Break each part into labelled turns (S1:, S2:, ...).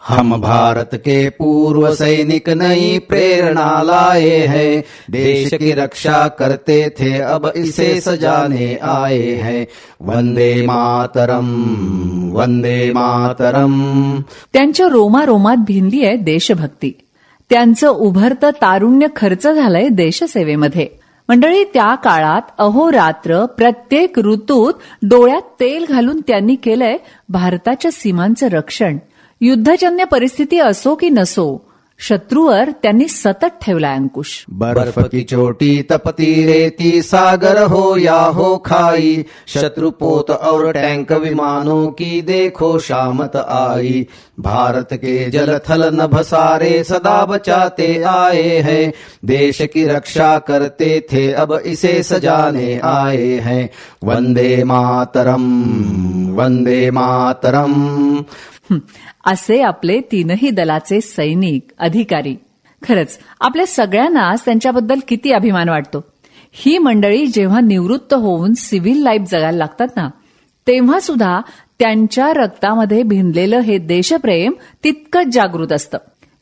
S1: हम भारत के पूर्व सैनिक नई प्रेरणा लाए हैं, देश की रक्षा करते थे अब इसे सजाने आए हैं। वंदे मातरम, वंदे मातरम।
S2: त्यांच्या रोमारोमात भिनली आहे देशभक्ती. त्यांचं उभरतं तारुण्य खर्च झालंय देशसेवेमध्ये. मंडळी, त्या काळात अहोरात्र प्रत्येक ऋतूत डोळ्यात तेल घालून त्यांनी केलंय भारताच्या सीमांचं रक्षण. युद्धजन्य परिस्थिती असो की नसो, शत्रूवर त्यांनी सतत ठेवलाय अंकुश.
S1: बर्फ की चोटी तपती रेती, सागर हो या हो खाई, शत्रुपोत और टैंक विमानों की देखो शामत आई। भारत के जल थल नभ सारे सदा बचाते आए हैं, देश की रक्षा करते थे अब इसे सजाने आए हैं। वंदे मातरम, वंदे मातरम।
S2: असे आपले तीनही दलाचे सैनिक, अधिकारी. खरंच आपल्या सगळ्यांनाच त्यांच्याबद्दल किती अभिमान वाटतो. ही मंडळी जेव्हा निवृत्त होऊन सिव्हिल लाईफ जगायला लागतात ना, तेव्हा सुद्धा त्यांच्या रक्तामध्ये भिनलेलं हे देशप्रेम तितकंच जागृत असतं.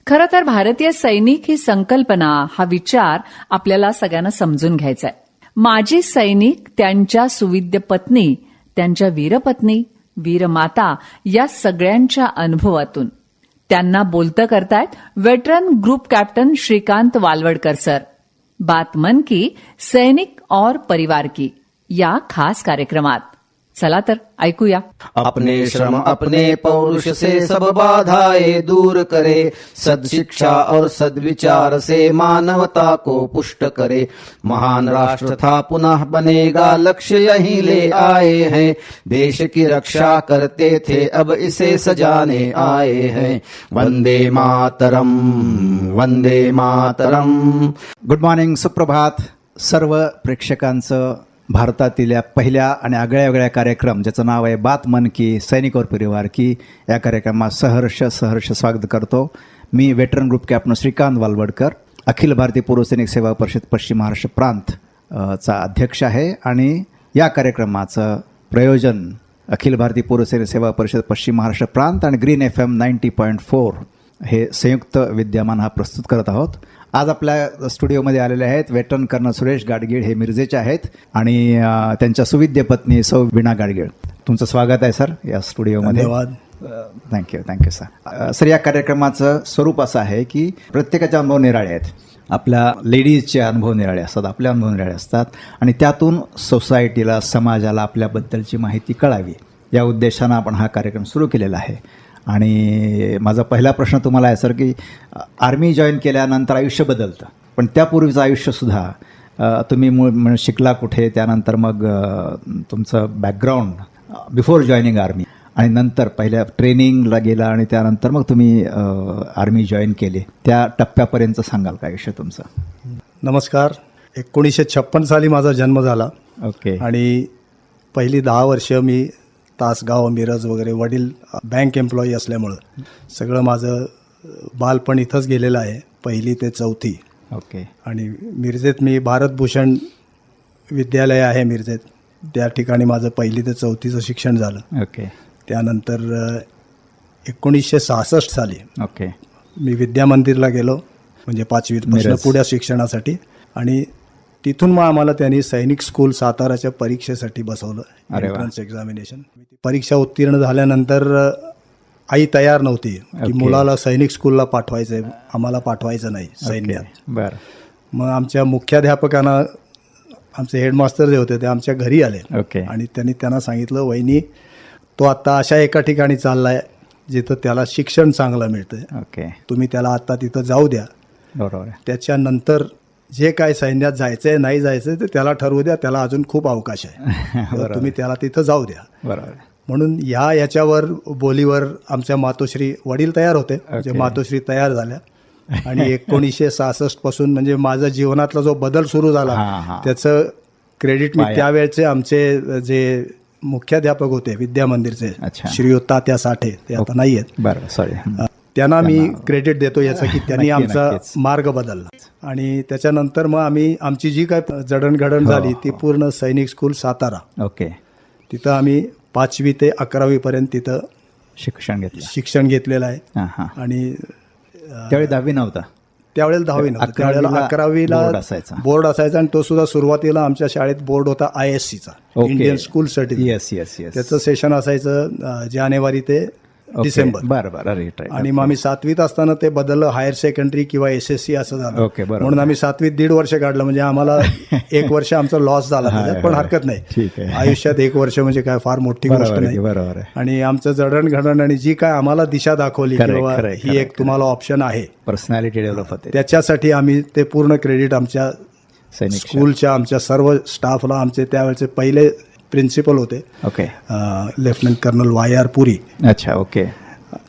S2: खरं तर भारतीय सैनिक ही संकल्पना, हा विचार आपल्याला सगळ्यांना समजून घ्यायचा आहे. माजी सैनिक, त्यांच्या सुविद्य पत्नी, त्यांच्या वीरपत्नी, वीरमाता या सगळ्यांच्या अनुभवातून. त्यांना बोलतं करतायत veteran group captain Shrikant Walwadkar sir. बात मन की, सैनिक और परिवार की या खास कार्यक्रमात. चला तर ऐकूया.
S1: अपने श्रम अपने पौरुष से सब बाधाएं दूर करे, सद्शिक्षा और सद्विचार से मानवता को पुष्ट करे। महान राष्ट्र था पुनः बनेगा, लक्ष्य यही ले आए हैं, देश की रक्षा करते थे अब इसे सजाने आए हैं। वंदे मातरम, वंदे मातरम।
S3: गुड मॉर्निंग, सुप्रभात सर्व प्रेक्षकांचं. भारतातील या पहिल्या आणि आगळ्या कार्यक्रम ज्याचं नाव आहे बात मन की, सैनिक और परिवार की, या कार्यक्रमात सहर्ष स्वागत करतो. मी veteran group captain Shrikant Walwadkar, अखिल भारतीय पूर्व सैनिक सेवा परिषद पश्चिम महाराष्ट्र प्रांत चा अध्यक्ष आहे. आणि या कार्यक्रमाचं प्रयोजन अखिल भारतीय पूर्व सैनिक सेवा परिषद पश्चिम महाराष्ट्र प्रांत आणि ग्रीन FM 90.4 हे संयुक्त विद्यमान हा प्रस्तुत करत आहोत. आज आपल्या स्टुडिओमध्ये आलेले आहेत वेटरन कर्नल सुरेश गाडगीळ, हे मिरजेचे आहेत, आणि त्यांच्या सुविद्य पत्नी सौ वीणा गाडगीळ. तुमचं स्वागत आहे सर या स्टुडिओमध्ये.
S4: धन्यवाद.
S3: Thank you sir. सर, या कार्यक्रमाचं स्वरूप असं आहे की प्रत्येकाचे अनुभव निराळे आहेत. आपल्या लेडीजचे अनुभव निराळे असतात, आपले अनुभव निराळे असतात, आणि त्यातून सोसायटीला, समाजाला आपल्याबद्दलची माहिती कळावी या उद्देशानं आपण हा कार्यक्रम सुरू केलेला आहे. आणि माझा पहिला प्रश्न तुम्हाला आहे सर की आर्मी जॉईन केल्यानंतर आयुष्य बदलतं, पण त्यापूर्वीचं आयुष्यसुद्धा तुम्ही शिकला कुठे, त्यानंतर मग तुमचं बॅकग्राऊंड बिफोर जॉईनिंग आर्मी, आणि नंतर पहिल्या ट्रेनिंगला गेला, आणि त्यानंतर मग तुम्ही आर्मी जॉईन केली, त्या टप्प्यापर्यंत सांगाल का आयुष्य तुमचं?
S4: नमस्कार. 1956 साली माझा जन्म झाला.
S3: ओके.
S4: आणि पहिली 10 वर्ष मी तासगाव, मिरज वगैरे, वडील बँक एम्प्लॉई असल्यामुळं सगळं माझं बालपण इथंच गेलेलं आहे, 1ली ते 4थी.
S3: ओके.
S4: आणि मिरजेत मी भारतभूषण विद्यालय आहे मिरजेत, त्या ठिकाणी माझं 1ली ते 4थीचं शिक्षण झालं.
S3: ओके.
S4: त्यानंतर 1966 साली
S3: ओके
S4: मी विद्यामंदिरला गेलो, म्हणजे 5वीपासून पुढ्या शिक्षणासाठी. आणि तिथून मग आम्हाला त्यांनी सैनिक स्कूल साताराच्या परीक्षेसाठी बसवलं, एंट्रन्स एक्झामिनेशन. परीक्षा उत्तीर्ण झाल्यानंतर आई तयार नव्हती की मुलाला सैनिक स्कूलला पाठवायचं आहे, आम्हाला पाठवायचं नाही सैन्यात.
S3: बरं.
S4: मग आमच्या मुख्याध्यापकांना, आमचे हेडमास्टर जे होते ते आमच्या घरी आले.
S3: ओके.
S4: आणि त्यांना सांगितलं, वहिनी तो आत्ता अशा एका ठिकाणी चाललाय जिथं त्याला शिक्षण चांगलं मिळतंय,
S3: ओके,
S4: तुम्ही त्याला आत्ता तिथं जाऊ द्या.
S3: बरोबर.
S4: त्याच्यानंतर जे काय सैन्यात जायचंय नाही जायचंय ते त्याला ठरवू द्या, त्याला अजून खूप अवकाश आहे, तुम्ही त्याला तिथं जाऊ द्या.
S3: बरोबर.
S4: म्हणून याच्यावर बोलीवर आमच्या मातोश्री, वडील तयार होते, म्हणजे मातोश्री तयार झाल्या. आणि 1966 पासून म्हणजे माझ्या जीवनातला जो बदल सुरू झाला त्याचं क्रेडिट मी त्यावेळचे आमचे जे मुख्याध्यापक होते विद्यामंदिरचे, श्रीयुत तात्या साठे, ते आता नाही आहेत,
S3: बरं, सॉरी,
S4: त्यांना मी क्रेडिट देतो याचं की त्यांनी आमचा मार्ग बदलला. आणि त्याच्यानंतर मग आमची जी काय जडणघडण झाली ती पूर्ण सैनिक स्कूल सातारा.
S3: ओके.
S4: तिथं आम्ही 5वी ते 11वी पर्यंत तिथं शिक्षण घेतलेलं आहे.
S3: हां हां.
S4: आणि
S3: त्यावेळी 10वी नव्हता.
S4: त्यावेळेला 10वी नव्हतं, त्यावेळेला 11वीला
S3: बोर्ड असायचा.
S4: बोर्ड असायचा. आणि तो सुद्धा सुरुवातीला आमच्या शाळेत बोर्ड होता ISCचा, Indian school certificate.
S3: Yes yes yes.
S4: त्याचं सेशन असायचं जानेवारी ते डिसेंबर.
S3: बरं बरं. राईट.
S4: आणि मग आम्ही 7वीत असताना ते बदललं, हायर सेकंडरी किंवा SSC असं झालं.
S3: ओके, बरोबर.
S4: म्हणून आम्ही 7वीत 1.5 वर्ष काढलं, म्हणजे आम्हाला 1 वर्ष आमचा लॉस झाला त्याच्यात, पण हरकत नाही.
S3: ठीक आहे.
S4: आयुष्यात 1 वर्ष म्हणजे काय फार मोठी गोष्ट नाही.
S3: बरोबर आहे.
S4: आणि आमचं जडणघडण आणि जी काय आम्हाला दिशा दाखवली किंवा ही एक तुम्हाला ऑप्शन आहे,
S3: पर्सनॅलिटी डेव्हलप होते,
S4: त्याच्यासाठी आम्ही ते पूर्ण क्रेडिट आमच्या
S3: सैनिक
S4: स्कूलच्या आमच्या सर्व स्टाफला, आमचे त्यावेळेचे पहिले प्रिन्सिपल होते
S3: ओके.
S4: लेफ्टनंट कर्नल YR पुरी,
S3: अच्छा. ओके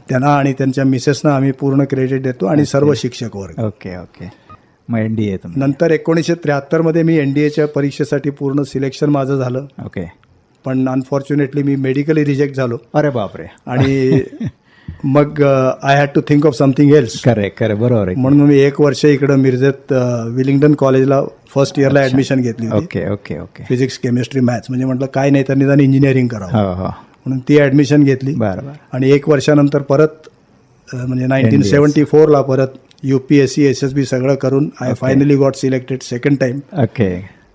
S4: त्यांना आणि त्यांच्या मिसेसना आम्ही पूर्ण क्रेडिट देतो, आणि सर्व शिक्षक वर्ग.
S3: Okay okay. मग NDA तुम्ही.
S4: नंतर 1973 मध्ये मी NDAच्या परीक्षेसाठी पूर्ण सिलेक्शन माझं झालं,
S3: ओके.
S4: पण अनफॉर्च्युनेटली मी मेडिकली रिजेक्ट झालो.
S3: अरे बापरे.
S4: आणि मग I had to think of something else.
S3: Correct बरोबर आहे.
S4: म्हणून मी 1 वर्ष इकडं मिरजेत विलिंग्टन कॉलेजला फर्स्ट इयरला ऍडमिशन घेतली होती.
S3: Okay okay okay.
S4: Physics, chemistry, maths, म्हणजे म्हटलं काय नाही तर निदान इंजिनिअरिंग करावं,
S3: हो हो.
S4: म्हणून ती ऍडमिशन घेतली.
S3: बरं बरं.
S4: आणि 1 वर्षानंतर परत म्हणजे 1974ला परत UPSC SSB सगळं करून I finally got selected second time.
S3: Okay.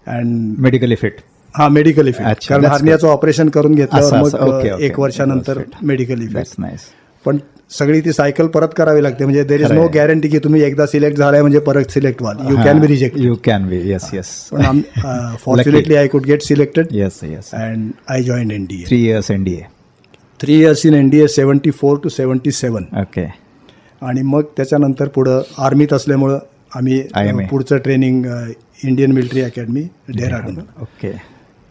S4: And
S3: medically fit.
S4: हा, मेडिकली फिट.
S3: अच्छा,
S4: कारण
S3: that's
S4: हार्नियाचं ऑपरेशन करून घेतल्यावर
S3: असं,
S4: मग
S3: ओके, ओके.
S4: 1 वर्षानंतर मेडिकली फिट.
S3: That's nice.
S4: पण सगळी ती सायकल परत करावी लागते, म्हणजे देर इज नो गॅरंटी की तुम्ही एकदा सिलेक्ट झालाय म्हणजे परत सिलेक्ट व्हाल. You can be reject.
S3: You can be. Yes yes.
S4: पण fortunately I could get selected.
S3: Yes yes.
S4: And I join NDA.
S3: 3 years NDA.
S4: 3 years in NDA, 74 to 77.
S3: Okay.
S4: आणि मग त्याच्यानंतर पुढं आर्मीत असल्यामुळं आम्ही
S3: IMA.
S4: पुढचं training Indian military academy Dehradun.
S3: Okay.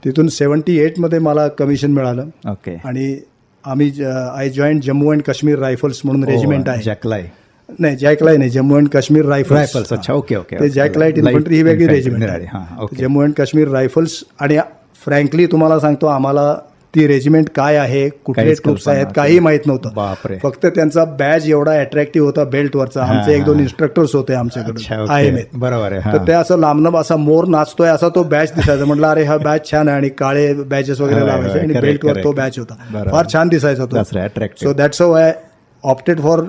S4: तिथून 78 मध्ये मला कमिशन मिळालं.
S3: ओके.
S4: आणि आम्ही I join Jammu and Kashmir rifles म्हणून रेजिमेंट आहे.
S3: जॅकलाई.
S4: नाही, जॅकलाई नाही, जम्मू अँड काश्मीर रायफल्स.
S3: अच्छा. Okay okay.
S4: ते जॅकलाइट इन्फंट्री ही वेगळी रेजिमेंट आहे.
S3: हां. Okay.
S4: Jammu and Kashmir rifles. आणि फ्रँकली तुम्हाला सांगतो, आम्हाला ती रेजिमेंट काय आहे, कुठले
S3: काहीच
S4: ट्रूप्स
S3: कल्पना
S4: आहेत,
S3: नव्हती.
S4: काही माहित नव्हतं.
S3: बापरे.
S4: फक्त त्यांचा बॅज एवढा अट्रॅक्टिव्ह होता बेल्टवरचा. आमचे 1-2 इन्स्ट्रक्टर्स होते
S3: अच्छा,
S4: आमच्याकडे
S3: ओके.
S4: IMA.
S3: बरोबर आहे.
S4: तर ते असं लांबनं असा मोर नाचतोय असा तो बॅच दिसायचा. म्हटलं अरे हा बॅच छान आहे, आणि काळे बॅचेस वगैरे
S3: होय,
S4: लावायचे,
S3: होय,
S4: आणि
S3: correct,
S4: बेल्टवर तो
S3: correct.
S4: बॅच होता.
S3: बरोबर.
S4: फार छान दिसायचा तो.
S3: That's right, attractive.
S4: So that's how I opted for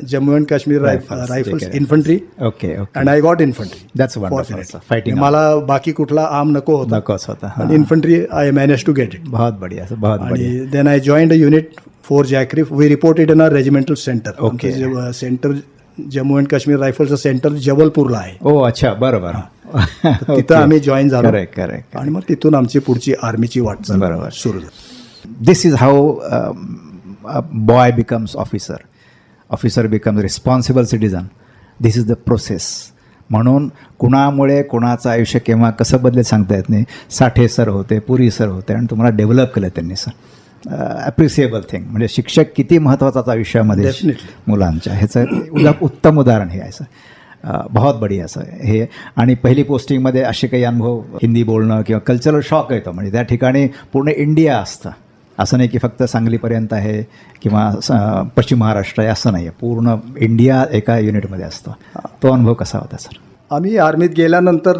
S4: Jammu and Kashmir rifles infantry.
S3: Okay okay.
S4: And I got infantry.
S3: That's wonderful. Fighting
S4: मला बाकी कुठला आर्म नको होता,
S3: नकोच होता.
S4: आणि infantry I manage to get it.
S3: बहुत बढ़िया सर, बहुत बढ़िया.
S4: आणि then I joined a unit for JAK RIF. We reported in a regimental centre.
S3: Okay.
S4: Centre Jammu and Kashmir रायफलचं सेंटर जबलपूरला आहे.
S3: ओ अच्छा. बरोबर.
S4: तर तिथं आम्ही जॉईन झालो.
S3: Correct correct.
S4: आणि मग तिथून आमची पुढची आर्मीची वाटचाल
S3: बरोबर.
S4: सुरू झाली.
S3: This is how boy becomes officer. Officer becomes responsible citizen. This is the process. म्हणून कुणामुळे कुणाचं आयुष्य केव्हा कसं बदलेल सांगता येत नाही. साठे सर होते, पुरी सर होते, आणि तुम्हाला डेव्हलप केलं त्यांनी सर. ॲप्रिसिएबल थिंग. म्हणजे शिक्षक किती महत्त्वाचा आयुष्यामध्ये
S4: Definitely.
S3: मुलांच्या, ह्याचं उत्तम उदाहरण हे आहे सर. बहुत बढिया सर हे. आणि पहिली पोस्टिंगमध्ये असे काही अनुभव, हिंदी बोलणं किंवा कल्चरल शॉक येतो. म्हणजे त्या ठिकाणी पूर्ण इंडिया असतं. असं नाही की फक्त सांगलीपर्यंत आहे किंवा पश्चिम महाराष्ट्र आहे, असं नाही आहे. पूर्ण इंडिया एका युनिटमध्ये असतं. तो अनुभव कसा होता सर?
S4: आम्ही आर्मीत गेल्यानंतर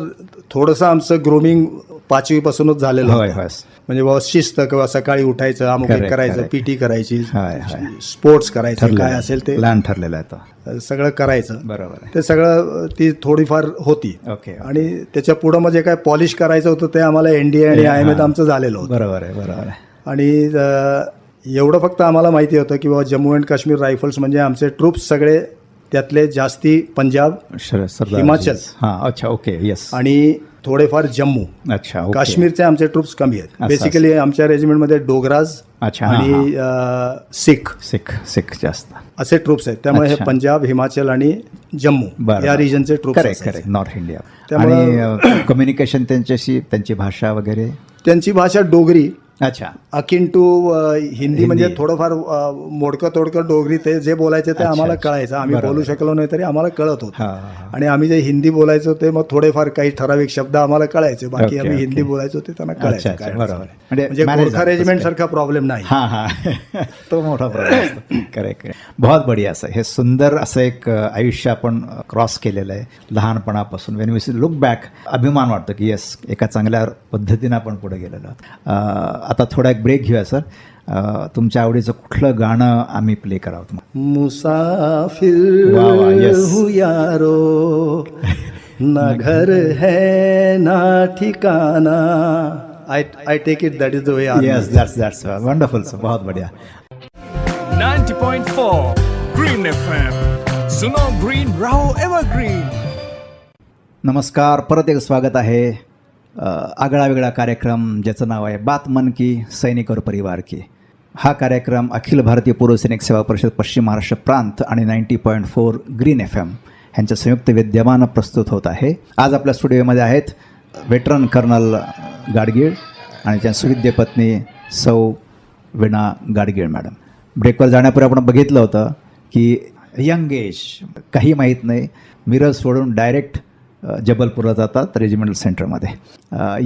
S4: थोडंसं आमचं ग्रोमिंग 5वी पासूनच झालेलं
S3: होय
S4: होतं.
S3: होय.
S4: म्हणजे बाबा शिस्त, किंवा सकाळी उठायचं, अमुक
S3: Correct,
S4: करायचं,
S3: correct.
S4: PT करायची,
S3: होय, होय.
S4: स्पोर्ट्स करायचं, काय असेल ते
S3: प्लॅन ठरलेला आहे तो.
S4: सगळं करायचं.
S3: बरोबर आहे.
S4: ते सगळं ती थोडीफार होती.
S3: ओके.
S4: आणि त्याच्या पुढं म्हणजे काय पॉलिश करायचं होतं ते आम्हाला NDA आणि IMA आमचं झालेलं होतं.
S3: बरोबर आहे. बरोबर आहे.
S4: आणि एवढं फक्त आम्हाला माहिती होतं की बाबा जम्मू अँड काश्मीर रायफल्स म्हणजे आमचे ट्रूप्स सगळे त्यातले जास्ती पंजाब,
S3: सरदार
S4: हिमाचल.
S3: हां. अच्छा. ओके. येस.
S4: आणि थोडेफार जम्मू.
S3: अच्छा. ओके.
S4: काश्मीरचे आमचे ट्रूप्स कमी आहेत.
S3: असं.
S4: बेसिकली आमच्या रेजिमेंटमध्ये डोगराज
S3: अच्छा.
S4: आणि सिख
S3: सिख जास्त
S4: असे ट्रूप्स आहेत. त्यामुळे हे
S3: अच्छा.
S4: पंजाब, हिमाचल आणि जम्मू
S3: बरं.
S4: या रिजनचे troops.
S3: Correct correct. North India.
S4: त्यामुळं-
S3: आणि कम्युनिकेशन त्यांच्याशी, त्यांची भाषा वगैरे.
S4: त्यांची भाषा डोगरी.
S3: अच्छा.
S4: Akin to Hindi. म्हणजे थोडंफार मोडकं तोडकं डोगरी ते जे बोलायचे ते आम्हाला कळायचं. आम्ही बोलू शकलो नाही तरी आम्हाला कळत होतं. आणि आम्ही जे हिंदी बोलायचो ते मग थोडेफार काही ठराविक शब्द आम्हाला कळायचे. बाकी आम्ही हिंदी बोलायचो ते त्यांना कळायचं. काय
S3: बरोबर.
S4: म्हणजे गोरखा रेजिमेंट सारखा प्रॉब्लेम नाही.
S3: हां हां. तो मोठा प्रॉब्लेम असतो. करेक्ट. बहुत बढिया असं हे सुंदर असं एक आयुष्य आपण क्रॉस केलेलं आहे लहानपणापासून. वेन वी लुक बॅक अभिमान वाटतो की येस, एका चांगल्या पद्धतीनं आपण पुढे गेलेलो आहोत. आता थोडा एक ब्रेक घेऊया सर. तुमच्या आवडीचं कुठलं गाणं आम्ही प्ले करावं?
S4: मुसाफिर
S3: वाह, वाह, yes.
S4: हूँ यारो, ना घर है ना ठिकाना. I take it that is the way.
S3: Yes, that's wonderful sir, बहुत बढ़िया.
S5: 90.4 Green FM. सुनो ग्रीन रहो एव्हरग्रीन.
S3: नमस्कार, परत एक स्वागत आहे. आगळा वेगळा कार्यक्रम ज्याचं नाव आहे बात मन की सैनिक और परिवार की. हा कार्यक्रम अखिल भारतीय पूर्व सैनिक सेवा परिषद पश्चिम महाराष्ट्र प्रांत आणि 90.4 ग्रीन FM ह्यांच्या संयुक्त विद्यमानं प्रस्तुत होत आहे. आज आपल्या स्टुडिओमध्ये आहेत वेटरन कर्नल गाडगीळ आणि त्यांच्या सुविद्य पत्नी सौ वीणा गाडगीळ मॅडम. ब्रेकवर जाण्यापूर्वी आपण बघितलं होतं की यंग एज, काही माहीत नाही, मिरज सोडून डायरेक्ट जबलपूरला जातात रेजिमेंटल सेंटरमध्ये.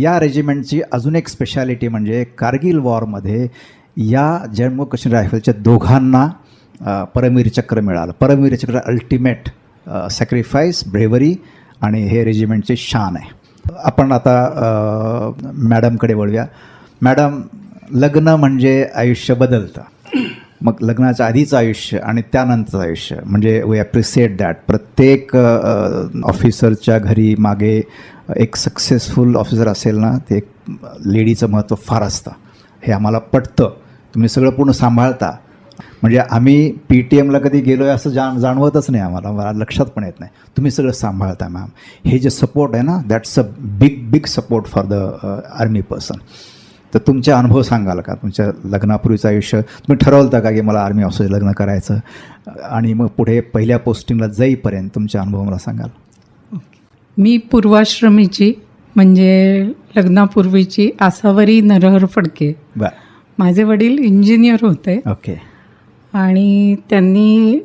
S3: या रेजिमेंटची अजून एक स्पेशालिटी म्हणजे कारगिल वॉरमध्ये या जम्मू काश्मीर रायफलच्या दोघांना परमवीर चक्र मिळालं. परमवीर चक्र अल्टिमेट सॅक्रिफाईस, ब्रेवरी आणि हे रेजिमेंटचे शान आहे. आपण आता मॅडमकडे वळूया. मॅडम, लग्न म्हणजे आयुष्य बदलतं. मग लग्नाच्या आधीचं आयुष्य आणि त्यानंतरचं आयुष्य म्हणजे वी ॲप्रिसिएट दॅट. प्रत्येक ऑफिसरच्या घरी मागे एक सक्सेसफुल ऑफिसर असेल ना, ते एक लेडीचं महत्त्व फार असतं. हे आम्हाला पटतं. तुम्ही सगळं पूर्ण सांभाळता. म्हणजे आम्ही PTMला कधी गेलो आहे असं जाणवतच नाही आम्हाला, मला लक्षात पण येत नाही. तुम्ही सगळं सांभाळता मॅम. हे जे सपोर्ट आहे ना, that's a big support for the army person. तर तुमचे अनुभव सांगाल का? तुमच्या लग्नापूर्वीचं आयुष्य तुम्ही ठरवलं का की मला आर्मी ऑफिसर लग्न करायचं, आणि मग पुढे पहिल्या पोस्टिंगला जाईपर्यंत तुमचे अनुभव मला सांगाल?
S6: मी पूर्वाश्रमीची, म्हणजे लग्नापूर्वीची आसावरी नरहर फडके.
S3: बरं.
S6: माझे वडील इंजिनियर होते
S3: ओके.
S6: आणि त्यांनी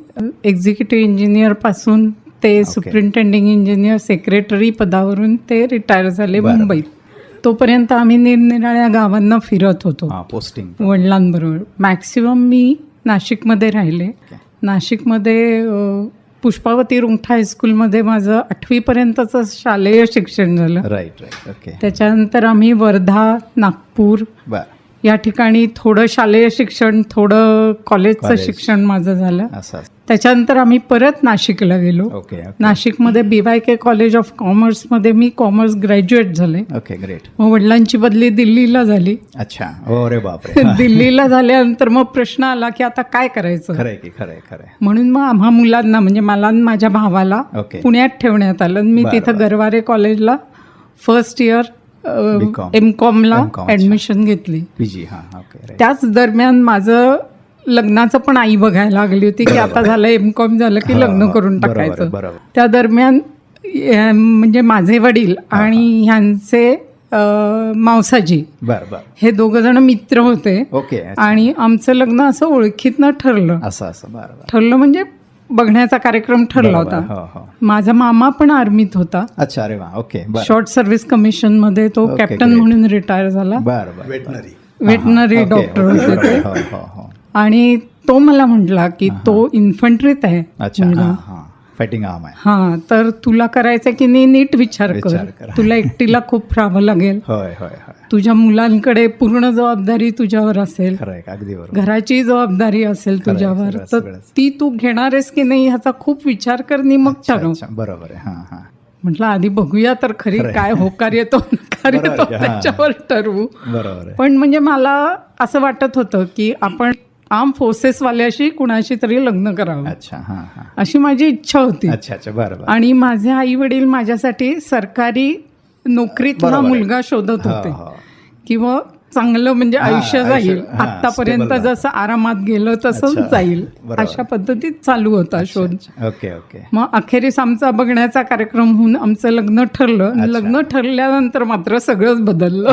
S6: एक्झिक्युटिव्ह इंजिनियरपासून ते सुपरिंटेंडिंग इंजिनियर सेक्रेटरी पदावरून ते रिटायर झाले मुंबईत. तोपर्यंत आम्ही निरनिराळ्या गावांना फिरत होतो
S3: पोस्टिंग
S6: वडिलांबरोबर. मॅक्सिमम मी नाशिकमध्ये राहिले. नाशिकमध्ये पुष्पावती रुंगठा हायस्कूलमध्ये माझं 8वीपर्यंतचं शालेय शिक्षण झालं.
S3: राईट. ओके.
S6: त्याच्यानंतर आम्ही वर्धा, नागपूर
S3: बरं.
S6: या ठिकाणी थोडं शालेय शिक्षण, थोडं कॉलेजचं शिक्षण माझं झालं. त्याच्यानंतर आम्ही परत नाशिकला गेलो.
S3: ओके.
S6: नाशिकमध्ये BYK कॉलेज ऑफ कॉमर्समध्ये मी कॉमर्स ग्रॅज्युएट झाले.
S3: Okay, great.
S6: मग वडिलांची बदली दिल्लीला झाली.
S3: अच्छा. अरे बापरे.
S6: दिल्लीला झाल्यानंतर मग प्रश्न आला की आता काय करायचं.
S3: खरंय.
S6: म्हणून मग आम्हा मुलांना, म्हणजे मला आणि माझ्या भावाला पुण्यात ठेवण्यात आलं. मी तिथं गरवारे कॉलेजला फर्स्ट इयर MCOMला ऍडमिशन घेतली.
S3: PG.
S6: त्याच दरम्यान माझं लग्नाचं पण आई बघायला लागली होती की आता झालं MCOM झालं की लग्न करून टाकायचं. त्या दरम्यान म्हणजे माझे वडील आणि ह्यांचे मावसाजी हे दोघं जण मित्र होते. आणि आमचं लग्न असं ओळखीतनं ठरलं. ठरलं म्हणजे बघण्याचा कार्यक्रम ठरला होता. माझा मामा पण आर्मीत होता.
S3: अच्छा. अरे वा. ओके.
S6: शॉर्ट सर्व्हिस कमिशन मध्ये तो कॅप्टन म्हणून रिटायर झाला. वेटनरी डॉक्टर होते ते. आणि तो मला म्हटला की तो इन्फंट्रीत आहे,
S3: फायटिंग आर्म आहे.
S6: हां, तर तुला करायचं की नाही नीट विचार कर. तुला एकटीला खूप राहावं लागेल. तुझ्या मुलांकडे पूर्ण जबाबदारी तुझ्यावर असेल. घराची जबाबदारी असेल तुझ्यावर. तर ती तू घेणार आहेस की नाही ह्याचा खूप विचार कर आणि मग ठरव.
S3: बरोबर आहे.
S6: म्हटलं आधी बघूया तर खरी काय होकार येतो नकार येतो त्याच्यावर ठरवू. पण म्हणजे मला असं वाटत होतं की आपण आर्म फोर्सेसवाल्याशी कुणाशी तरी लग्न करावं. अशी माझी इच्छा होती. आणि माझे आई वडील माझ्यासाठी सरकारी नोकरीतला मुलगा शोधत होते किंवा चांगलं म्हणजे आयुष्य जाईल, आतापर्यंत जसं आरामात गेलं तसंच जाईल, अशा पद्धतीत चालू होता शोध. मग अखेरीस आमचा बघण्याचा कार्यक्रम होऊन आमचं लग्न ठरलं. लग्न ठरल्यानंतर मात्र सगळंच बदललं.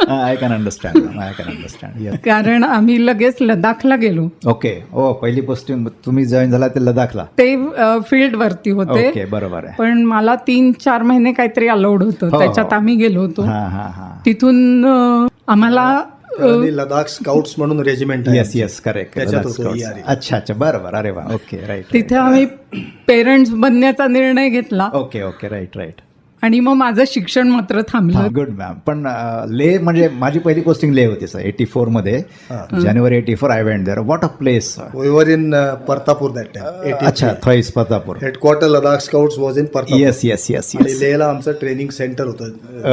S3: I can understand.
S6: कारण आम्ही लगेच लडाखला गेलो.
S3: ओके. ओ, पहिली पोस्टिंग तुम्ही जॉईन झाला ते लडाखला?
S6: ते फील्ड वरती होते.
S3: बरोबर आहे.
S6: पण मला 3-4 महिने काहीतरी अलाउड होतं, त्याच्यात आम्ही गेलो होतो. तिथून आम्हाला
S4: लडाख स्काउट्स म्हणून रेजिमेंट.
S3: Yes correct. अच्छा. बरोबर. अरे वा. ओके. राईट.
S6: तिथे आम्ही पेरेंट्स बनण्याचा निर्णय घेतला.
S3: ओके. राईट.
S6: आणि मग माझं शिक्षण मात्र थांबलं.
S3: Good ma'am. पण लेह म्हणजे माझी पहिली पोस्टिंग लेह होती सर 84 मध्ये. जानेवारी 84 I went there. What a place.
S4: We were in Partapur that time.
S3: अच्छा, Thoise Pratapur.
S4: Headquarter Ladakh scouts was in Partapur.
S3: Yes yes yes
S4: आणि
S3: येस.
S4: लेहला आमचं ट्रेनिंग सेंटर होतं.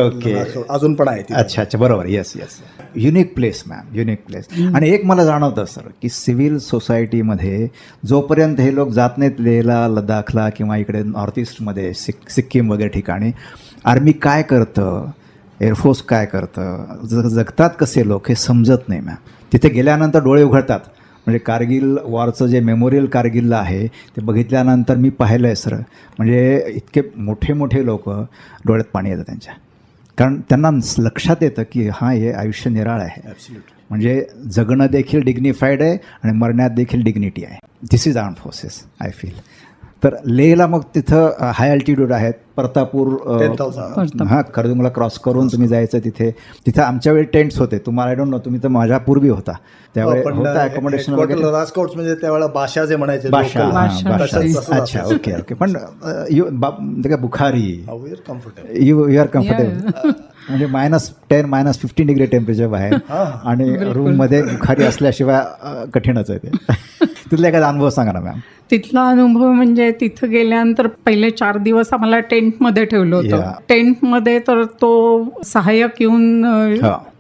S3: ओके.
S4: लडाख Scouts. अजून पण आहे तिथे.
S3: अच्छा अच्छा, बरोबर. Yes yes. Unique place ma'am, unique place. आणि एक मला जाणवतं सर की सिव्हिल सोसायटीमध्ये जोपर्यंत हे लोक जात नाहीत लेहला, लडाखला किंवा इकडे नॉर्थ ईस्टमध्ये सिक्कीम वगैरे ठिकाणी, आर्मी काय करतं, एअरफोर्स काय करतं, जगतात कसे लोक हे समजत नाही मॅम. तिथे गेल्यानंतर डोळे उघडतात. म्हणजे कारगिल वॉरचं जे मेमोरियल कारगिलला आहे ते बघितल्यानंतर मी पाहिलं आहे सर, म्हणजे इतके मोठे मोठे लोक डोळ्यात पाणी येतं त्यांच्या. कारण त्यांना लक्षात येतं की हां, हे आयुष्य निराळ आहे. म्हणजे जगणं देखील डिग्निफाईड आहे आणि मरण्यात देखील डिग्निटी आहे. This is armed forces I feel. तर लेहला मग तिथं हाय अल्टिट्यूड आहेत. परतापूर
S4: 10,000.
S3: हां, खरदुंगला क्रॉस करून तुम्ही जायचं तिथे. तिथं आमच्या वेळी टेंट्स होते. तुम्हाला आय डोंट नो, तुम्ही तर माझ्या पूर्वी होता त्यावेळी होता अकोमोडेशन वगैरे.
S4: लडाख स्काउट्स म्हणजे त्यावेळेला भाषा जे म्हणायचे
S3: भाषा.
S4: local.
S3: हां, भाषा.
S4: तसंच
S3: अच्छा, ओके ओके. पण bukhari
S4: We are comfortable.
S3: You are comfortable. म्हणजे -10 -15 डिग्री टेम्परेचर बाहेर आणि रूममध्ये बुखारी असल्याशिवाय कठीणच आहे ते. तिथला एखादा अनुभव सांगा ना मॅम.
S6: तिथला अनुभव म्हणजे तिथं गेल्यानंतर पहिले 4 दिवस आम्हाला टेंटमध्ये ठेवलं होतं.
S3: Yeah.
S6: टेंटमध्ये तर तो सहाय्यक येऊन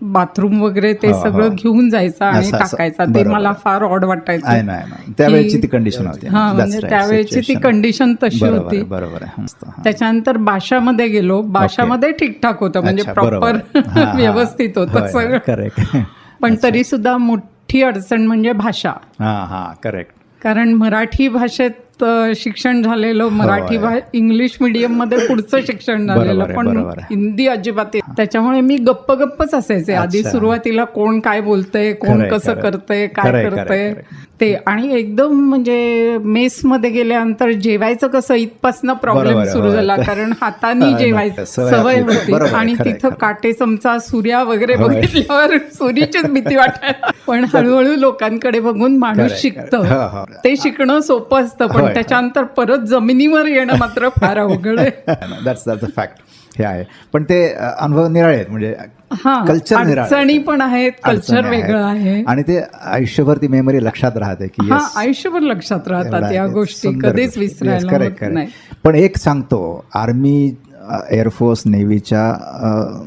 S6: बाथरूम वगैरे ते सगळं घेऊन जायचा आणि
S3: असं- असं.
S6: टाकायचा. ते
S3: बरोबर.
S6: मला फार ऑड
S3: आहे
S6: वाटायचं.
S3: नाही त्यावेळेची ती कंडिशन होती.
S6: हा, म्हणजे त्यावेळेची ती कंडिशन तशी होती.
S3: बरोबर आहे. मस्त. हां.
S6: त्याच्यानंतर बाशामध्ये गेलो. बाशामध्ये ठीकठाक होतं, म्हणजे
S3: अच्छा,
S6: प्रॉपर
S3: बरोबर. हां, हां.
S6: व्यवस्थित होतं
S3: होय,
S6: सगळं.
S3: करेक्ट.
S6: पण तरी सुद्धा मोठी अडचण म्हणजे भाषा.
S3: हां हां, करेक्ट.
S6: कारण मराठी भाषेत शिक्षण झालेलं, मराठी इंग्लिश मीडियम मध्ये पुढचं शिक्षण झालेलं,
S3: बरोबर
S6: पण
S3: आहे.
S6: हिंदी अजिबात येत. त्याच्यामुळे मी गप्पच असायचे. आधी सुरुवातीला कोण काय बोलतंय, कोण
S3: खरंय,
S6: कसं
S3: खरंय.
S6: करतंय, काय
S3: खरंय,
S6: करतंय
S3: खरंय.
S6: ते. आणि एकदम म्हणजे मेसमध्ये गेल्यानंतर जेवायचं कसं इथपासनं प्रॉब्लेम
S3: बरोबर आहे,
S6: सुरू
S3: होय.
S6: झाला. कारण हाताने जेवायचं सवय होती.
S3: बरोबर आहे,
S6: आणि
S3: खरंय,
S6: तिथं
S3: खरंय.
S6: काटे चमचा सूर्या वगैरे बघितल्यावर सूर्याचीच भीती वाटायला. पण हळूहळू लोकांकडे बघून माणूस
S3: खरंय,
S6: शिकतं.
S3: खरंय. हो, हो.
S6: ते शिकणं सोपं असतं, पण
S3: होय.
S6: त्याच्यानंतर परत जमिनीवर येणं मात्र फार अवघड आहे.
S3: That's a fact. हे आहे. पण ते अनुभव निराळे आहेत. म्हणजे कल्चर निराळे
S6: अडचणी पण आहेत, कल्चर वेगळं आहे.
S3: आणि ते आयुष्यभर ती मेमरी लक्षात राहते की
S6: हा,
S3: yes,
S6: आयुष्यभर लक्षात राहतात या
S3: एवढं
S6: गोष्टी,
S3: सुंदर
S6: कधीच
S3: गोष्टी.
S6: विसरायला
S3: Yes, correct,
S6: होत
S3: correct.
S6: नाही.
S3: पण एक सांगतो, आर्मी, एअरफोर्स, नेव्हीच्या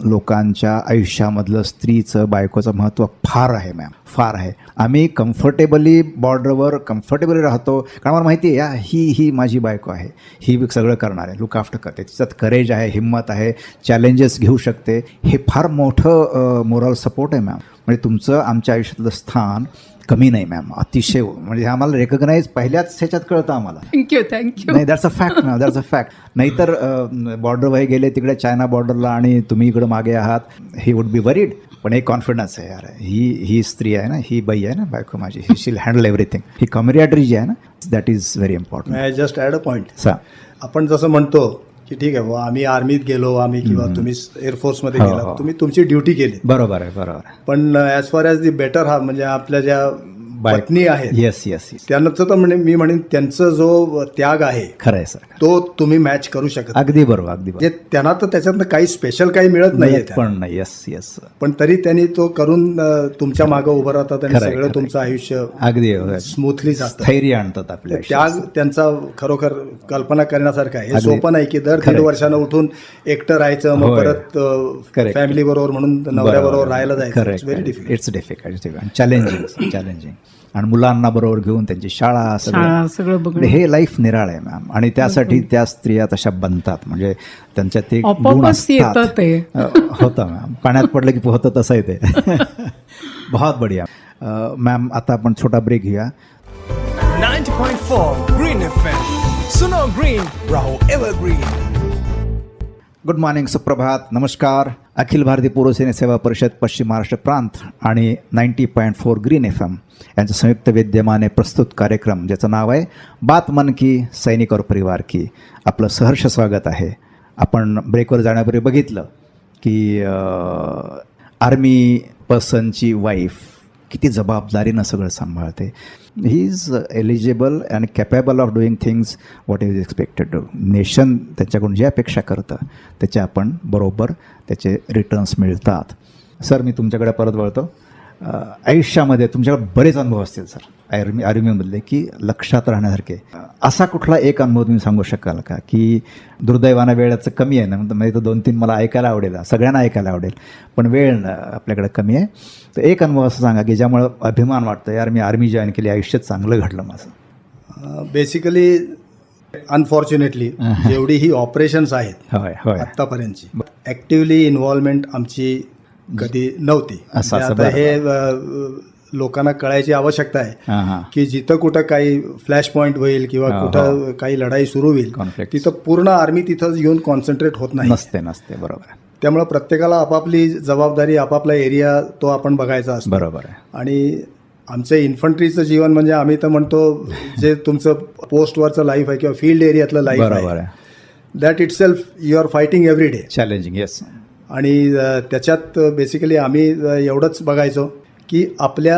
S3: लोकांच्या आयुष्यामधलं स्त्रीचं, बायकोचं महत्त्व फार आहे मॅम, फार आहे. आम्ही कम्फर्टेबली बॉर्डरवर कम्फर्टेबली राहतो, कारण मला माहिती आहे ही माझी बायको आहे, ही सगळं करणार आहे, लुक आफ्टर करते, तिच्यात करेज आहे, हिंमत आहे, चॅलेंजेस घेऊ शकते. हे फार मोठं मोरल सपोर्ट आहे मॅम. म्हणजे तुमचं आमच्या आयुष्यातलं स्थान कमी नाही मॅम, अतिशय. म्हणजे आम्हाला रेकग्नाईज पहिल्याच ह्याच्यात कळतं आम्हाला.
S6: थँक्यू.
S3: नाही, दॅट्स अ फॅक्ट ना, दॅट्स अ फॅक्ट. नाहीतर बॉर्डरवर गेले तिकडे चायना बॉर्डरला आणि तुम्ही इकडं मागे आहात, ही वुड बी वरीड. पण एक कॉन्फिडन्स आहे यार, ही स्त्री आहे ना, ही बाई आहे ना, बायको माझी, ही शील हँडल एव्हरीथिंग. ही कमरियाड्री जी आहे ना, that is very important.
S4: I just add a point.
S3: सा
S4: आपण जसं म्हणतो की ठीक आहे बुवा, आम्ही आर्मीत गेलो, आम्ही किंवा तुम्ही एअरफोर्समध्ये
S3: हो,
S4: गेला,
S3: हो.
S4: तुम्ही तुमची ड्युटी केली.
S3: बरोबर आहे, बरोबर आहे.
S4: पण ॲज फार ॲज दी बेटर हा, म्हणजे आपल्या ज्या पत्नी आहेत,
S3: येस येस येस,
S4: त्यांचं तर मी म्हणेन त्यांचा जो त्याग आहे
S3: खरं आहे सर,
S4: तो तुम्ही मॅच करू शकत नाही.
S3: अगदी बरोबर, अगदी बरोबर.
S4: म्हणजे त्यांना तर त्याच्यातनं काही स्पेशल काही मिळत नाहीये,
S3: पण नाही. येस येस,
S4: पण तरी त्यांनी तो करून तुमच्या मागे उभं राहतात आणि
S3: खरंय,
S4: सगळं
S3: खरंय.
S4: तुमचं आयुष्य
S3: अगदी
S4: स्मूथली जातं.
S3: स्थैर्य आणतात आपल्या
S4: त्याग त्यांचा खरोखर कल्पना करण्यासारखं आहे. हे
S3: अगदी.
S4: सोपं नाही की दर
S3: खरंय.
S4: 1.5 वर्षानं उठून एकटं राहायचं, मग
S3: होय.
S4: परत
S3: Correct.
S4: फॅमिली बरोबर म्हणून नवऱ्याबरोबर राहायला जायचं.
S3: Correct,
S4: very difficult.
S3: It's difficult, challenging. आणि मुलांना बरोबर घेऊन त्यांची शाळा
S6: सगळं बघणं.
S3: हे लाईफ निराळ आहे मॅम. आणि त्यासाठी त्या स्त्रिया तशा बनतात. म्हणजे त्यांच्यात ते गुण
S6: आपोआपच येतं
S3: असतात.
S6: ते.
S3: होतं मॅम, पाण्यात पडलं की होतं तसं आहे ते. बहुत बढिया. मॅम, आता आपण छोटा ब्रेक घेऊया.
S5: 90.4 Green FM. Suno Green, Raho Evergreen.
S3: Good morning, सुप्रभात, नमस्कार. अखिल भारतीय पूर्व सैन्य सेवा परिषद पश्चिम महाराष्ट्र प्रांत आणि 90.4 ग्रीन FM यांचं संयुक्त विद्यमाने प्रस्तुत कार्यक्रम, ज्याचं नाव आहे बात मन की, सैनिक और परिवार की, आपलं सहर्ष स्वागत आहे. आपण ब्रेकवर जाण्यापूर्वी बघितलं की आर्मी पर्सनची वाईफ किती जबाबदारीनं सगळं सांभाळते. ही is eligible and capable of doing things what is expected to. Nation त्याच्याकडून जे अपेक्षा करतं त्याचे आपण बरोबर त्याचे रिटर्न्स मिळतात. सर, मी तुमच्याकडे परत वळतो. आयुष्यामध्ये तुमच्याकडे बरेच अनुभव असतील सर आर्मीमधले की लक्षात राहण्यासारखे. असा कुठला एक अनुभव तुम्ही सांगू शकाल का की दुर्दैवानं वेळाचं कमी आहे ना, म्हणजे तर 2-3 मला ऐकायला आवडेल, सगळ्यांना ऐकायला आवडेल, पण वेळ आपल्याकडे कमी आहे. तर एक अनुभव असं सांगा की ज्यामुळं अभिमान वाटतं, यार मी आर्मी जॉईन केली, आयुष्यात चांगलं घडलं माझं.
S4: बेसिकली अनफॉर्च्युनेटली जेवढी ही ऑपरेशन्स आहेत
S3: होय होय
S4: आत्तापर्यंतची, ॲक्टिव्हली इन्व्हॉल्वमेंट आमची कधी नव्हती.
S3: असं
S4: आता हे लोकांना कळायची आवश्यकता आहे
S3: हां हां
S4: की जिथं कुठं काही फ्लॅश पॉईंट होईल किंवा कुठं काही लढाई सुरू होईल
S3: Conflicts.
S4: तिथं पूर्ण आर्मी तिथं येऊन कॉन्सन्ट्रेट होत नाही.
S3: नसते बरोबर आहे.
S4: त्यामुळे प्रत्येकाला आपापली जबाबदारी, आपापला एरिया तो आपण बघायचा असतो.
S3: बरोबर आहे.
S4: आणि आमचं इन्फंट्रीचं जीवन म्हणजे आम्ही तर म्हणतो जे तुमचं पोस्टवरचं लाईफ आहे किंवा फील्ड एरियातलं लाईफ
S3: बरोबर
S4: आहे,
S3: आहे.
S4: That itself you are fighting every day.
S3: Challenging. Yes.
S4: आणि त्याच्यात बेसिकली आम्ही एवढंच बघायचो की आपल्या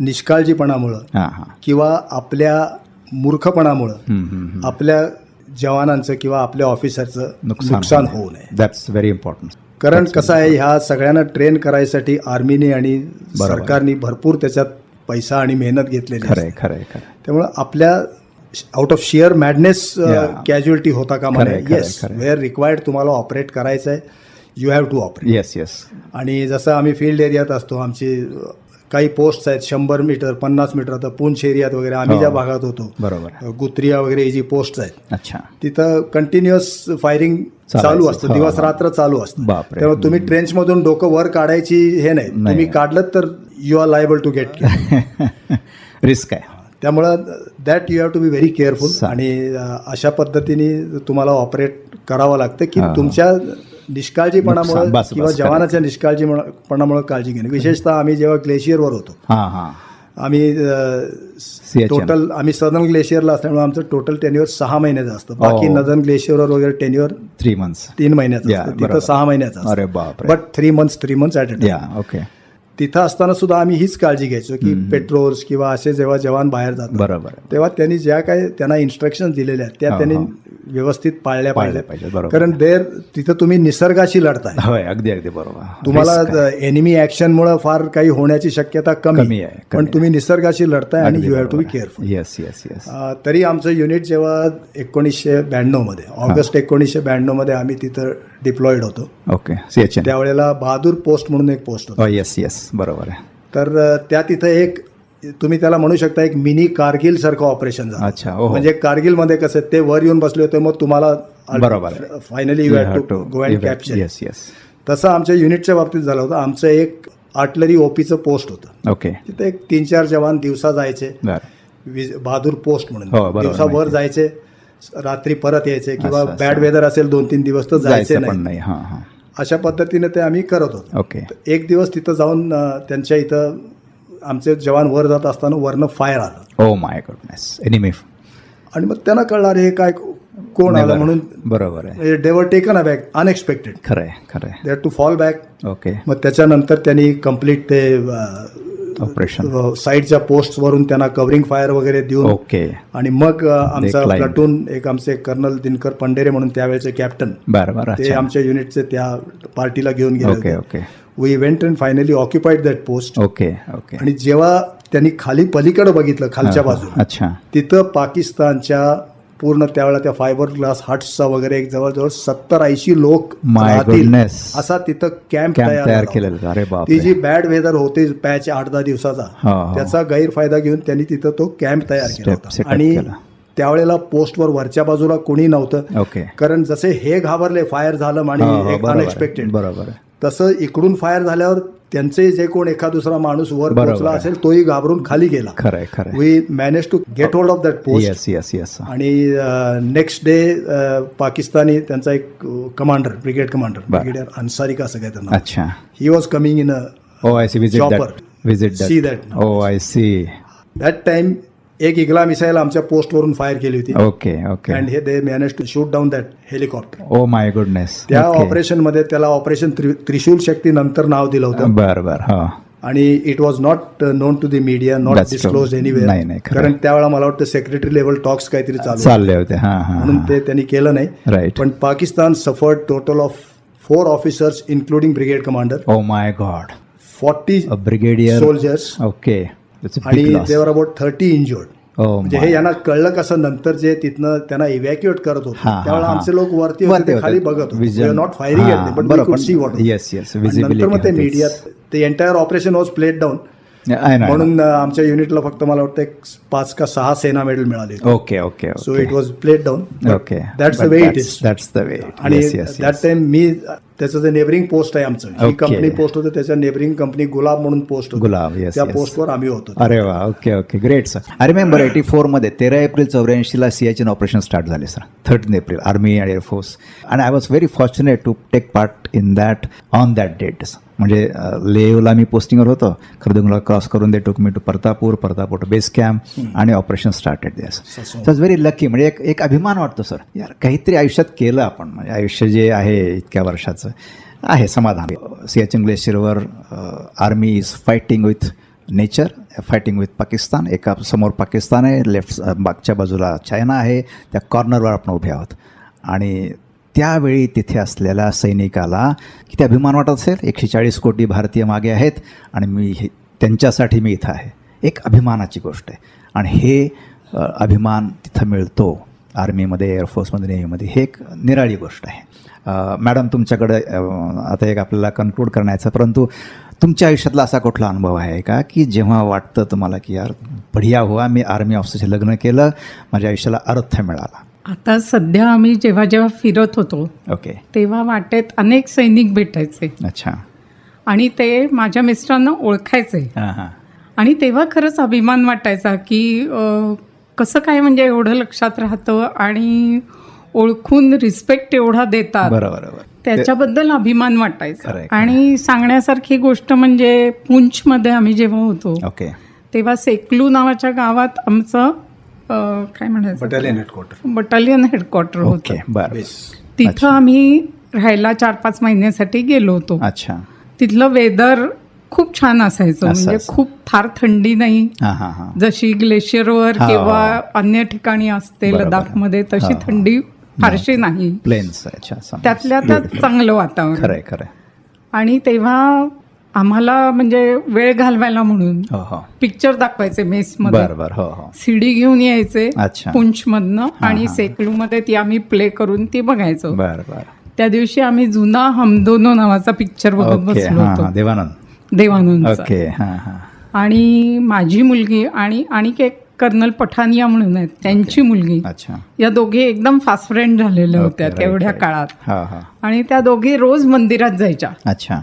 S4: निष्काळजीपणामुळं
S3: हां हां
S4: किंवा आपल्या मूर्खपणामुळं आपल्या जवानांचं किंवा आपल्या ऑफिसरचं नुकसान होऊ नये.
S3: That's very important.
S4: कारण कसं आहे, ह्या सगळ्यांना ट्रेन करायसाठी आर्मीने आणि सरकारने भरपूर त्याच्यात पैसा आणि मेहनत घेतलेली
S3: खरं
S4: आहे.
S3: आहे खरं आहे खरं आहे.
S4: त्यामुळं आपल्या out of shear madness casualty होता का
S3: खरं
S4: मला.
S3: आहे,
S4: येस,
S3: खरं आहे.
S4: वेअर रिक्वायर्ड तुम्हाला ऑपरेट करायचं आहे, you have to operate.
S3: Yes yes.
S4: आणि जसं आम्ही फील्ड एरियात असतो, आमची काही पोस्ट आहेत 100 मीटर 50 मीटर. आता पूंछ एरियात वगैरे आम्ही ज्या भागात होतो,
S3: बरोबर.
S4: गुत्रिया वगैरे ही जी पोस्ट आहेत,
S3: अच्छा.
S4: तिथं कंटिन्युअस फायरिंग चालू असतं, दिवस रात्र चालू असतं.
S3: बापरे.
S4: तेव्हा तुम्ही ट्रेंचमधून डोकं वर काढायची हे नाही, तुम्ही काढलं तर you are liable to get.
S3: Risk आहे.
S4: त्यामुळं that you have to be very careful. आणि अशा पद्धतीने तुम्हाला ऑपरेट करावं लागतं की तुमच्या निष्काळजीपणामुळे
S3: बस,
S4: किंवा जवानाच्या निष्काळजीपणामुळे काळजी घेणे. विशेषतः आम्ही जेव्हा ग्लेशियरवर होतो,
S3: हां हां
S4: आम्ही टोटल आम्ही सदर्न ग्लेशियरला असल्यामुळे आमचं टोटल टेन्युअर 6 महिन्याचं असतं. बाकी नदर्न ग्लेशियरवर वगैरे टेन्युअर
S3: 3 months
S4: 3 महिन्याचं असतं. तिथं 6 महिन्याचं
S3: अरे
S4: असतं.
S3: बापरे.
S4: But 3 months at a time.
S3: या ओके.
S4: तिथं असताना सुद्धा आम्ही हीच काळजी घ्यायचो की पेट्रोल्स किंवा असे जेव्हा जवान बाहेर जातात
S3: बरोबर.
S4: तेव्हा त्यांनी ज्या काही त्यांना इन्स्ट्रक्शन दिलेल्या आहेत त्या त्यांनी व्यवस्थित पाळल्या
S3: पाहिजे.
S4: पाहिजे.
S3: बरोबर.
S4: कारण तिथं तुम्ही निसर्गाशी लढताय.
S3: होय अगदी अगदी बरोबर.
S4: तुम्हाला एनिमी ऍक्शनमुळे फार काही होण्याची शक्यता कमी
S3: आहे.
S4: पण तुम्ही निसर्गाशी लढताय आणि you have to be careful.
S3: Yes yes yes.
S4: तरी आमचं युनिट जेव्हा 1992 मध्ये ऑगस्ट 1992 मध्ये आम्ही तिथं डिप्लॉईड होतो.
S3: ओके. CHN.
S4: त्यावेळेला बहादूर पोस्ट म्हणून एक पोस्ट होतं.
S3: येस येस बरोबर आहे.
S4: तर त्या तिथं एक तुम्ही त्याला म्हणू शकता एक मिनी कारगिल सारखं ऑपरेशन झालं.
S3: अच्छा. ओहो.
S4: म्हणजे कारगिलमध्ये कसं ते वर येऊन बसले होते, मग तुम्हाला
S3: बरोबर
S4: finally you have to go and capture.
S3: Yes yes.
S4: तसं आमच्या युनिटच्या बाबतीत झालं होतं. आमचं एक आर्टलरी ओपीचं पोस्ट होतं.
S3: ओके.
S4: तिथे एक 3-4 जवान दिवसा जायचे, बहादूर पोस्ट म्हणून दिवसा वर जायचे, रात्री परत यायचे किंवा बॅड वेदर असेल 2-3 दिवस तर जायचे नाही.
S3: हां हां.
S4: अशा पद्धतीने ते आम्ही करत होतो.
S3: ओके.
S4: एक दिवस तिथं जाऊन त्यांच्या इथं आमचे जवान वर जात असताना वरनं फायर आलं.
S3: Oh my goodness. एनिमी.
S4: आणि मग त्यांना कळणार हे काय कोण आलं म्हणून.
S3: बरोबर आहे.
S4: दे were taken a back unexpected.
S3: खरं आहे खरं आहे.
S4: They had to fall back.
S3: Okay.
S4: मग त्याच्यानंतर त्यांनी कम्प्लीट ते
S3: ऑपरेशन
S4: साईडच्या पोस्टवरून त्यांना कव्हरिंग फायर वगैरे देऊन.
S3: ओके.
S4: आणि मग आमचा प्लाटून एक आमचे कर्नल दिनकर पंढेरे म्हणून त्यावेळेचे कॅप्टन,
S3: बरोबर.
S4: ते आमच्या युनिटचे त्या पार्टीला घेऊन गेले.
S3: Okay okay.
S4: We went and finally occupied that post.
S3: Okay okay.
S4: आणि जेव्हा त्यांनी खाली पलीकडे बघितलं खालच्या बाजूला,
S3: अच्छा,
S4: तिथं पाकिस्तानच्या पूर्ण त्यावेळेला त्या फायबर ग्लास हट्सचा वगैरे एक जवळजवळ 70-80 लोक राहतील असा तिथं कॅम्प तयार केलेला.
S3: अरे बाप.
S4: ती जी बॅड वेदर होते पॅच 8-10 दिवसाचा, त्याचा गैरफायदा घेऊन त्यांनी तिथं तो कॅम्प तयार केला होता. आणि त्यावेळेला पोस्टवर वरच्या बाजूला कोणी नव्हतं.
S3: ओके.
S4: कारण जसे हे घाबरले फायर झालं आणि अनएक्सपेक्टेड,
S3: बरोबर,
S4: तसं इकडून फायर झाल्यावर त्यांचे जे कोण एखाद दुसरा माणूस वर पोहोचला असेल तोही घाबरून खाली गेला.
S3: खरंय खरंय.
S4: We manage to get hold of that post.
S3: Yes yes yes.
S4: आणि नेक्स्ट डे पाकिस्तानी त्यांचा एक commander, brigade commander, brigadier Ansari का असं काय त्यांना.
S3: अच्छा.
S4: He was coming in a chopper.
S3: See that. Oh I see.
S4: That time एक इगला मिसाईल आमच्या पोस्टवरून फायर केली होती.
S3: Okay okay.
S4: And he they manage to shoot down that helicopter.
S3: Oh my goodness.
S4: त्या ऑपरेशन मध्ये त्याला operation त्रिशूल शक्ती नंतर नाव दिलं होतं.
S3: बरं बरं. हा.
S4: आणि it was not known to the media, not
S3: That's true.
S4: Disclose
S3: नाही,
S4: एनिवेअर,
S3: नाही, खरं.
S4: कारण त्यावेळेला मला वाटतं सेक्रेटरी लेवल टॉक्स काहीतरी चालू
S3: चालले होते. हां हां
S4: म्हणून ते त्यांनी केलं नाही.
S3: Right.
S4: पण Pakistan suffered total of 4 officers including brigade commander,
S3: oh my God,
S4: 40
S3: brigadier
S4: soldiers
S3: okay,
S4: आणि देवर अबाउट 30 इंजुर्ड.
S3: ओ
S4: म्हणजे हे यांना कळलं कसं नंतर जे तिथनं त्यांना इव्हॅक्युएट करत होते
S3: हां,
S4: त्यावेळेला
S3: हां,
S4: आमचे लोक वरती होते, ते खाली बघत होते, not firing at them, but we could see what.
S3: Yes yes,
S4: नंतर मग ते मीडियात ते entire operation was played down. म्हणून आमच्या युनिटला फक्त मला वाटतं 5 का 6 सेना मेडल मिळाले.
S3: Okay okay
S4: so it was played down.
S3: Okay,
S4: that's the way it is.
S3: That's the way.
S4: आणि दॅट टाइम मी त्याचं जे नेबरिंग पोस्ट आहे आमचं, जी
S3: Okay.
S4: कंपनी पोस्ट होतं त्याच्या नेबरिंग कंपनी गुलाब म्हणून पोस्ट होती.
S3: गुलाब, yes,
S4: त्या
S3: yes.
S4: पोस्टवर आम्ही होतो.
S3: अरे वा, okay okay, great sir. I remember 84 मध्ये 13 एप्रिल 84 सियाचीन ऑपरेशन स्टार्ट झाले सर. 13 एप्रिल आर्मी आणि air force, and I was very fortunate to take part in that on that date. म्हणजे लेहला मी पोस्टिंगवर होतो, खरदुंगला क्रॉस करून they took me to Partapur to base camp, आणि operation started this. So was very lucky. म्हणजे एक अभिमान वाटतो सर, यार काहीतरी आयुष्यात केलं आपण. म्हणजे आयुष्य जे आहे इतक्या वर्षाचं आहे समाधान. सियाचीन ग्लेशियरवर army is fighting with nature, fighting with Pakistan. एका समोर पाकिस्तान आहे, लेफ्ट मागच्या बाजूला चायना आहे, त्या कॉर्नरवर आपण उभे आहोत. आणि त्यावेळी तिथे असलेल्या सैनिकाला किती अभिमान वाटत असेल. 140 कोटी भारतीय मागे आहेत आणि त्यांच्यासाठी मी इथं आहे. एक अभिमानाची गोष्ट आहे. आणि हे अभिमान तिथं मिळतो आर्मीमध्ये, एअरफोर्समध्ये, नेव्हीमध्ये. हे एक निराळी गोष्ट आहे. मॅडम, तुमच्याकडे आता एक आपल्याला कन्क्लूड करण्याचं, परंतु तुमच्या आयुष्यातला असा कुठला अनुभव आहे का की जेव्हा वाटतं तुम्हाला की यार बढिया हुआ, मी आर्मी ऑफिसरशी लग्न केलं, माझ्या आयुष्याला अर्थ मिळाला?
S6: आता सध्या आम्ही जेव्हा फिरत होतो
S3: ओके.
S6: तेव्हा वाटेत अनेक सैनिक भेटायचे
S3: अच्छा.
S6: आणि ते माझ्या मिस्टरांना ओळखायचे.
S3: हां हां.
S6: आणि तेव्हा खरंच अभिमान वाटायचा की कसं काय म्हणजे एवढं लक्षात राहतं आणि ओळखून रिस्पेक्ट एवढा देतात.
S3: बरोबर.
S6: त्याच्याबद्दल अभिमान वाटायचा.
S3: खरंय.
S6: आणि सांगण्यासारखी गोष्ट म्हणजे पुंछमध्ये आम्ही जेव्हा होतो
S3: ओके.
S6: तेव्हा सेकलू नावाच्या गावात आमचं काय म्हणायचं, बटालियन हेडक्वार्टर होतं.
S3: ओके, बरं.
S6: तिथं आम्ही राहायला 4-5 महिन्यासाठी गेलो होतो.
S3: अच्छा.
S6: तिथलं वेदर खूप छान असायचं. म्हणजे खूप फार थंडी नाही,
S3: हां हां हां.
S6: जशी ग्लेशियरवर
S3: हा.
S6: किंवा अन्य ठिकाणी असते
S3: बरोबर.
S6: लडाखमध्ये तशी
S3: हा.
S6: थंडी फारशी नाही.
S3: प्लेन्स. अच्छा.
S6: त्यातल्या त्यात चांगलं वातावरण.
S3: खरंय.
S6: आणि तेव्हा आम्हाला म्हणजे वेळ घालवायला म्हणून
S3: हो हो.
S6: पिक्चर दाखवायचे मेसमध्ये.
S3: बरं. हो हो.
S6: सीडी घेऊन यायचे
S3: अच्छा.
S6: पुंछमधनं आणि सेकलूमध्ये ती आम्ही प्ले करून ती बघायचो.
S3: बरं.
S6: त्या दिवशी आम्ही जुना हम दोनो नावाचा पिक्चर बघत
S3: ओके.
S6: बसलो
S3: हां
S6: होतो,
S3: हां.
S6: देवानंदचा.
S3: ओके. हां हां.
S6: आणि माझी मुलगी आणि एक कर्नल पठानिया म्हणून आहेत, त्यांची मुलगी,
S3: अच्छा.
S6: या दोघी एकदम फास्ट फ्रेंड झालेल्या होत्या
S3: right,
S6: तेवढ्या
S3: right.
S6: काळात.
S3: हां हां.
S6: आणि त्या दोघी रोज मंदिरात जायच्या.
S3: अच्छा.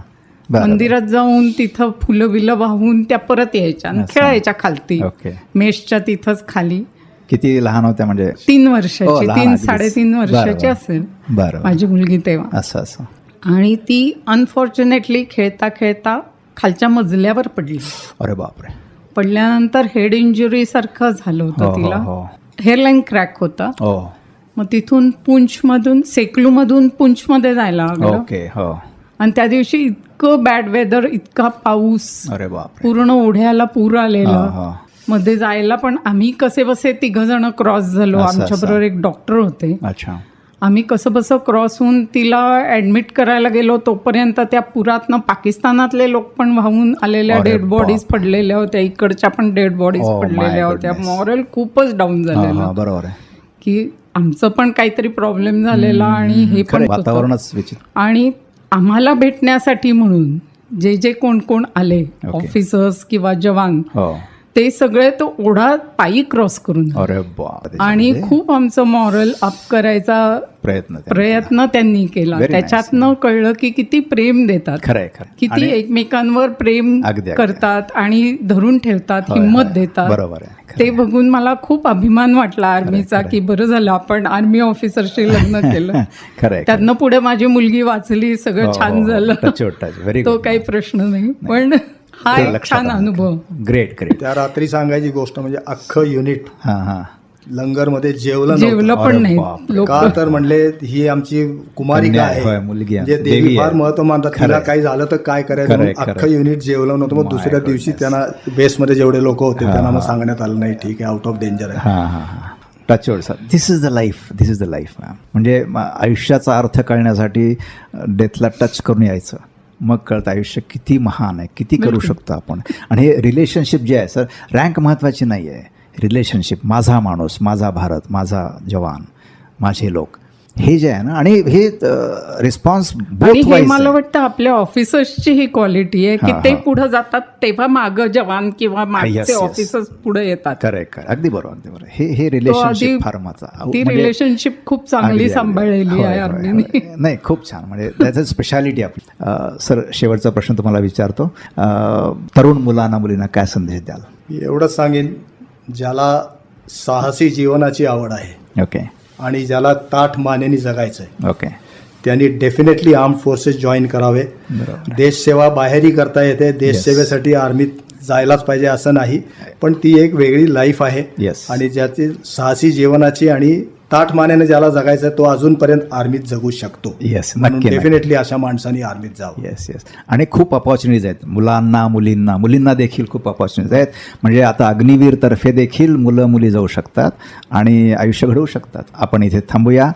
S3: बरं.
S6: मंदिरात जाऊन तिथं फुलं बिलं वाहून त्या परत यायच्या आणि
S3: असं.
S6: खेळायच्या खालती
S3: ओके.
S6: मेषच्या तिथच खाली.
S3: किती लहान होत्या म्हणजे?
S6: 3 वर्षाची,
S3: लहान
S6: 3-3.5 वर्षाची
S3: बरं.
S6: असेल
S3: बरं.
S6: माझी मुलगी तेव्हा.
S3: असं.
S6: आणि ती अनफॉर्च्युनेटली खेळता खेळता खालच्या मजल्यावर पडली.
S3: अरे बापरे.
S6: पडल्यानंतर हेड इंजुरी सारखं झालं होतं
S3: हो,
S6: तिला.
S3: हो.
S6: हेअरलाईन क्रॅक होता.
S3: हो.
S6: मग तिथून पुंछमधून सेकलूमधून पुंछमध्ये जायला लागलं.
S3: ओके. हो.
S6: आणि त्या दिवशी इतकं बॅड वेदर, इतका पाऊस,
S3: अरे बापरे.
S6: पूर्ण ओढ्याला पूर आलेला.
S3: हो.
S6: मध्ये जायला पण आम्ही कसे बसे 3 जण क्रॉस झालो.
S3: असं.
S6: आमच्याबरोबर एक डॉक्टर होते.
S3: अच्छा.
S6: आम्ही कसं बसं क्रॉस होऊन तिला ऍडमिट करायला गेलो तोपर्यंत त्या पुरातनं पाकिस्तानातले लोक पण वाहून आलेल्या
S3: अरे
S6: डेड बॉडीज पडलेल्या होत्या, इकडच्या पण डेड बॉडीज
S3: Oh my
S6: पडलेल्या होत्या.
S3: goodness.
S6: मॉरल खूपच डाऊन
S3: हां
S6: झालेलं
S3: हां. बरोबर आहे.
S6: की आमचं पण काहीतरी प्रॉब्लेम झालेला आणि हे पण होतं.
S3: वातावरणच विचित्र.
S6: आणि आम्हाला भेटण्यासाठी म्हणून जे कोण आले, ऑफिसर्स किंवा जवान,
S3: हो.
S6: ते सगळे तो ओढा पायी क्रॉस करून आले.
S3: अरे बापरे.
S6: आणि खूप आमचं मॉरल अप करायचा प्रयत्न त्यांनी केला.
S3: Very
S6: त्याच्यातनं कळलं की किती प्रेम देतात,
S3: खरंय.
S6: किती एकमेकांवर प्रेम
S3: अगदी.
S6: करतात आणि धरून ठेवतात, हिंमत देतात.
S3: बरोबर आहे.
S6: ते बघून मला खूप अभिमान वाटला आर्मीचा की बरं झालं आपण आर्मी ऑफिसरशी लग्न केलं.
S3: खरंय.
S6: त्यातनं पुढे माझी मुलगी वाचली, सगळं छान झालं.
S3: व्हेरी
S6: तो काही प्रश्न नाही. पण हा एक छान अनुभव.
S3: ग्रेट.
S4: त्या रात्री सांगायची गोष्ट म्हणजे अख्खं युनिट
S3: हां हां.
S4: लंगरमध्ये जेवलं
S6: जेवलं
S4: नव्हतं.
S6: पण नाही
S3: बापरे.
S6: लोक.
S4: का तर म्हणले ही आमची कुमारिका
S3: कन्या
S4: आहे,
S3: होय, मुलगी आहे.
S4: म्हणजे
S3: देवी
S4: देवी फार
S3: आहे.
S4: महत्व मानतात.
S3: खरं
S4: तिला
S3: आहे.
S4: काही झालं तर काय करायचं
S3: खरं आहे,
S4: म्हणून
S3: खरं
S4: अख्खं युनिट जेवलं नव्हतं. मग
S3: My
S4: दुसऱ्या दिवशी
S3: goodness.
S4: त्यांना बेसमध्ये जेवढे लोक होते त्यांना मग सांगण्यात आलं नाही ठीक आहे, आउट ऑफ डेंजर आहे.
S3: हां हां हां touchwood sir this is the life, this is the life ma'am. म्हणजे आयुष्याचा अर्थ कळण्यासाठी डेथला टच करून यायचं, मग कळतं आयुष्य किती महान आहे, किती करू शकतो आपण. आणि हे रिलेशनशिप जे आहे सर, रँक महत्त्वाची नाही आहे. रिलेशनशिप, माझा माणूस, माझा भारत, माझा जवान, माझे लोक, हे जे आहे ना, आणि हे रिस्पॉन्स
S6: आणि
S3: बोथ
S6: हे
S3: वाईज
S6: मला वाटतं आपल्या ऑफिसर्सची ही क्वालिटी आहे की
S3: हां,
S6: ते
S3: हां.
S6: पुढे जातात तेव्हा मागं जवान किंवा
S3: yes,
S6: मागचे
S3: yes.
S6: ऑफिसर्स पुढे येतात.
S3: करेक्ट, अगदी बरोबर, अगदी बरोबर. हे
S6: तो
S3: रिलेशनशिप
S6: आधी
S3: फार महत्त्वाचं.
S6: ती
S3: म्हणजे-
S6: रिलेशनशिप खूप चांगली
S3: अगदी, अगदी.
S6: सांभाळलेली
S3: होय,
S6: आहे
S3: होय,
S6: आर्मीने.
S3: होय. नाही खूप छान, म्हणजे त्याचं स्पेशालिटी आपली. सर शेवटचा प्रश्न तुम्हाला विचारतो. तरुण मुलांना मुलींना काय संदेश द्याल?
S4: एवढंच सांगेन, ज्याला साहसी जीवनाची आवड आहे
S3: ओके
S4: आणि ज्याला ताठ मानेने जगायचं आहे
S3: ओके
S4: त्यांनी डेफिनेटली आर्म फोर्सेस जॉईन करावे. देशसेवा बाहेरही करता येते, देशसेवेसाठी आर्मीत जायलाच पाहिजे असं नाही, पण ती एक वेगळी लाईफ आहे.
S3: Yes.
S4: आणि ज्याची साहसी जीवनाची आणि ताठ मानेने ज्याला जगायचं तो अजूनपर्यंत आर्मीत जगू शकतो.
S3: Yes,
S4: म्हणून
S3: नक्की,
S4: डेफिनेटली अशा माणसांनी आर्मीत जावं.
S3: Yes yes. आणि खूप अपॉर्च्युनिटीज आहेत मुलांना, मुलींना देखील खूप अपॉर्च्युनिटीज आहेत. म्हणजे आता अग्निवीर तर्फे देखील मुलं मुली जाऊ शकतात आणि आयुष्य घडवू शकतात. आपण इथे थांबूया.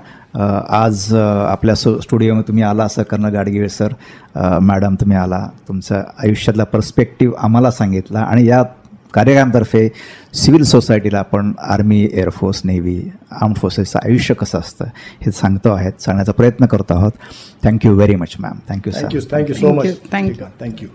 S3: आज आपल्या स्टुडिओमध्ये तुम्ही आला, असं करणं गाडगीळ सर, मॅडम तुम्ही आला, तुमचं आयुष्यातला पर्स्पेक्टिव्ह आम्हाला सांगितला आणि या कार्यक्रमातर्फे सिव्हिल सोसायटीला आपण आर्मी, एअरफोर्स, नेव्ही, आर्म्ड फोर्सेसचं आयुष्य कसं असतं हे सांगण्याचा प्रयत्न करतो आहोत. Thank you very much ma'am. Thank you sir.
S4: Thank you so much.
S6: Thank you.
S4: Thank you.